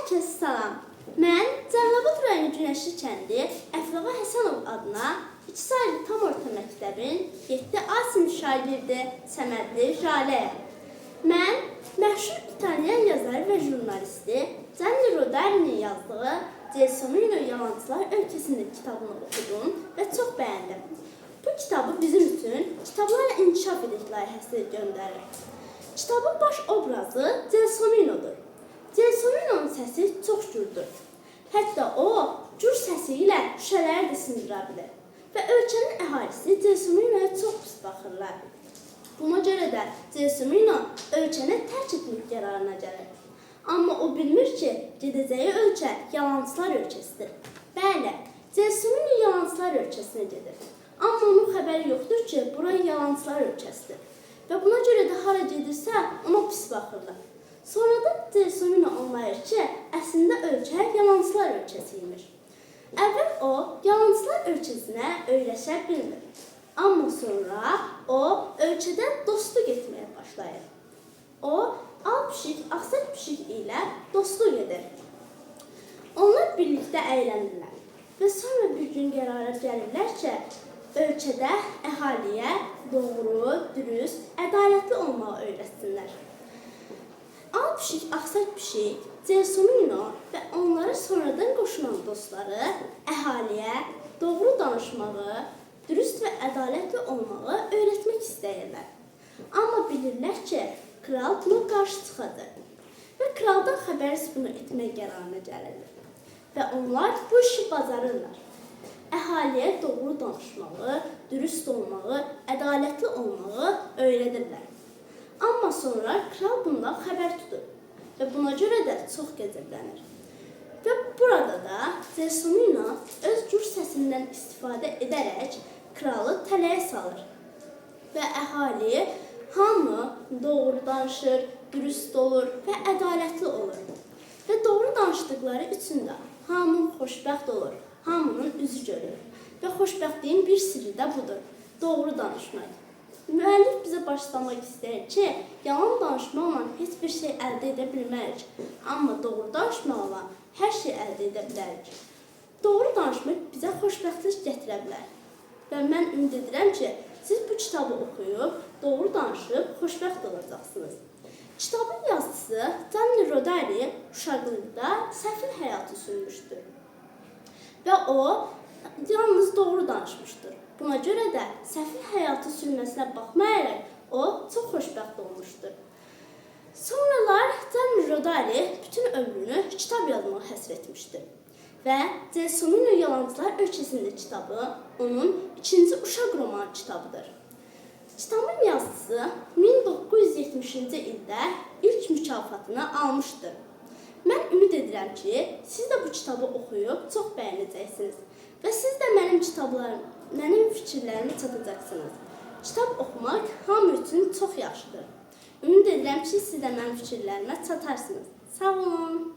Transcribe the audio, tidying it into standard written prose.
Herkese salam. Mən Cəbrabad rayonu Günəşli kəndi Əfrağa Həsənov adına 2 saylı tam orta məktəbin 7A sinif şagirdi Səmədli Jaləyəm. Mən məşhur İtalyan yazarı və jurnalisti Gianni Rodari'nin yazdığı Gelsomino Yalancılar Ölkəsində kitabını oxudum və çox bəyəndim. Bu kitabı bizim üçün Kitablarla İnkişaf Edək layihəsi göndərir. Kitabın baş obrazı Gelsomino'dur. Gelsomino'nun səsi çox gürdür. Hətta o, gür səsi ilə şüşələri də sındıra bilir. Və ölkənin əhalisi Gelsomino'ya çox pis baxırlar. Buna görə də Gelsomino ölkəni tərk etmək qərarına gəlir. Amma o bilmir ki, gedəcəyi ölkə yalancılar ölkəsidir. Bəli, Gelsomino yalancılar ölkəsinə gedir. Amma onun xəbəri yoxdur ki, bura yalancılar ölkəsidir. Və buna görə də hara gedirsə, ona pis baxırlar. Sonradan Gelsomino anlayır ki, əslində ölkə yalancılar ölkəsiymiş. Əvvəl o, yalancılar ölkəsinə öyrəşə bilmir. Amma sonra o, ölkədən dostluq etməyə başlayır. O, Al pişik, Axsaq pişik ilə dostluq edir. Onlar birlikdə əylənirlər. Və sonra bir gün qərara gəlirlər ki, ölkədə əhaliyə doğru, dürüst, ədalətli olmağı öyrətsinlər. Al pişik, Axsaq pişik, Gelsomino və onlara sonradan qoşulan dostları əhaliyə doğru danışmağı, dürüst və ədalətli olmağı öyrətmək istəyirlər. Amma bilirlər ki, kral buna qarşı çıxacaq və kraldan xəbərsiz bunu etmək qərarına gəlirlər. Və onlar bu işi bacarırlar. Əhaliyə doğru danışmağı, dürüst olmağı, ədalətli olmağı öyrədirlər. Amma sonra kral bundan xəbər tutur və buna görə də çox qəzəblənir. Və burada da Gelsomino öz gür səsindən istifadə edərək kralı tələyə salır. Və əhali hamı doğru danışır, dürüst olur və ədalətli olur. Və doğru danışdıqları üçün də hamı xoşbəxt olur, hamının üzü görür. Və xoşbəxtliyin bir sirri də budur, doğru danışmaq. Müəllif bizə başlamaq istəyir ki, yalan danışmaqla heç bir şey əldə edə bilmərik. Amma doğru danışmaqla hər şey əldə edə bilərik. Doğru danışmaq bizə xoşbəxtlik gətirə bilər. Və mən ümid edirəm ki, siz bu kitabı oxuyub, doğru danışıb, xoşbəxt olacaqsınız. Kitabın yazıcısı Gianni Rodari uşaqlıqda səfil həyatı sürmüşdür. Və o, yalnız doğru danışmışdır. Buna görə də səfil həyatı sürməsinə baxmayaraq, o çox xoşbəxt olmuşdur. Sonralar Gianni Rodari bütün ömrünü kitab yazmağa həsr etmişdir. Və Gelsomino Yalancılar Ölkəsində kitabı onun ikinci uşaq roman kitabıdır. Kitabın yazıcısı 1970-ci ildə ilk mükafatını almışdır. Mən ümid edirəm ki, siz də bu kitabı oxuyub çox bəyənəcəksiniz və siz də mənim fikirlərimi çatacaqsınız. Kitab oxumaq hamı üçün çox yaxşıdır. Ümid edirəm ki, siz də mənim fikirlərimə çatarsınız. Sağ olun.